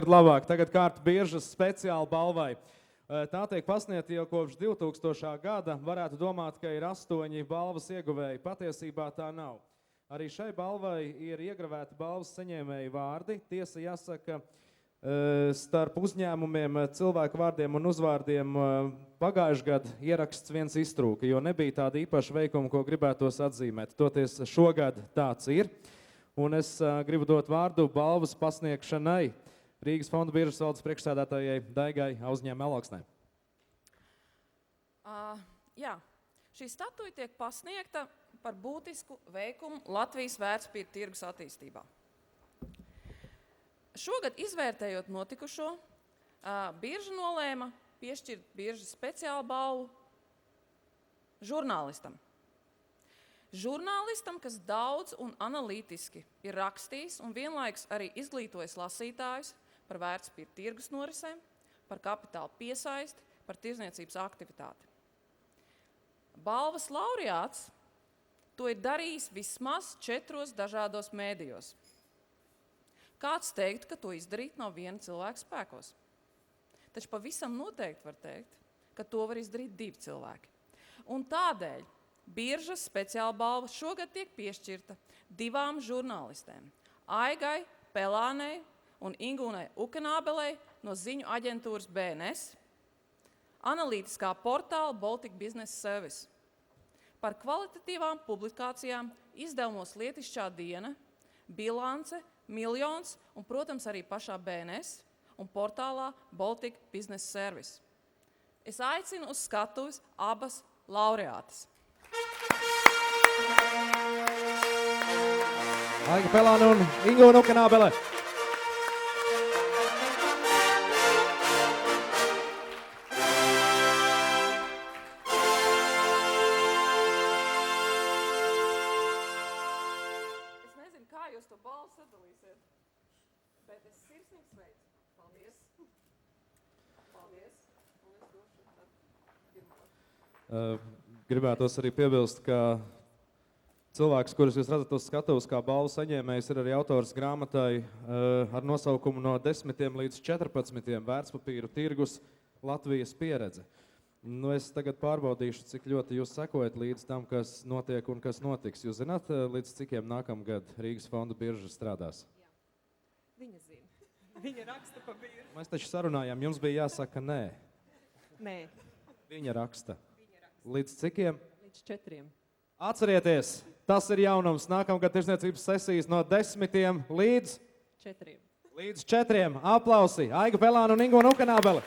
Labāk, tagad kārta biržas speciāli balvai. Tā tiek pasniegta jau kopš 2000. gada. Varētu domāt, ka ir 8 balvas ieguvēji. Patiesībā tā nav. Arī šai balvai ir iegravēti balvas saņēmēju vārdi. Tiesa jāsaka, starp uzņēmumiem, cilvēku vārdiem un uzvārdiem pagājušajā gadu ieraksts viens iztrūka, jo nebija tāda īpaša veikuma, ko gribētos atzīmēt. Toties šogad tāds ir. Un es gribu dot vārdu balvas pasniegšanai Rīgas fonda biržas valdes priekšsēdētājai Daigai Auzņiem-Meloksnē. Jā, šī statuja tiek pasniegta par būtisku veikumu Latvijas vērtspapīra tirgus attīstībā. Šogad izvērtējot notikušo, birža nolēma piešķirt biržas speciālu balvu žurnālistam. Žurnālistam, kas daudz un analītiski ir rakstījis un vienlaikus arī izglītojis lasītājus par vērtspapīra tirgus norisēm, par kapitāla piesaisti, par tirdzniecības aktivitāti. Balvas laureāts to ir darījis vismaz 4 dažādos mēdījos. Kāds teiktu, ka to izdarīt nav viena cilvēka spēkos. Taču pavisam noteikti var teikt, ka to var izdarīt 2 cilvēki. Un tādēļ biržas speciāla balva šogad tiek piešķirta 2 žurnālistēm – Aigai Pelānei un Ingūnai Ukenābelei no ziņu aģentūras BNS, analītiskā portāla Baltic Business Service, par kvalitatīvām publikācijām izdevumos Lietišķā diena, Bilance, Miljons un, protams, arī pašā BNS un portālā Baltic Business Service. Es aicinu uz skatuves abas laureātes. Aiga Pelāne un Ingūna Ukenābele. Es nezinu, kā jūs to balvu sadalīsiet, bet es sirsnīgi sveicu. Paldies. Paldies. Un es došu tad pirmo. Gribētos arī piebilst, ka cilvēks, kurus jūs redzat uz skatuves kā balvu saņēmējs, ir arī autors grāmatai ar nosaukumu no 10 līdz 14 vērtspapīru tirgus Latvijas pieredze. Nu, es tagad pārbaudīšu, cik ļoti jūs sekojat līdz tam, kas notiek un kas notiks. Jūs zināt, līdz cikiem nākamgad Rīgas fonda birža strādās? Jā, viņa zina. Viņa raksta pa biržu. Mēs taču sarunājām, jums bija jāsaka nē. Nē, Viņa raksta. Līdz cikiem? līdz 4. Atcerieties, tas ir jaunums. Nākamgad tirdzniecības sesijas no 10 līdz 4. 4. Aplausi! Aiga Pelāne un Ingūna Ukenābele.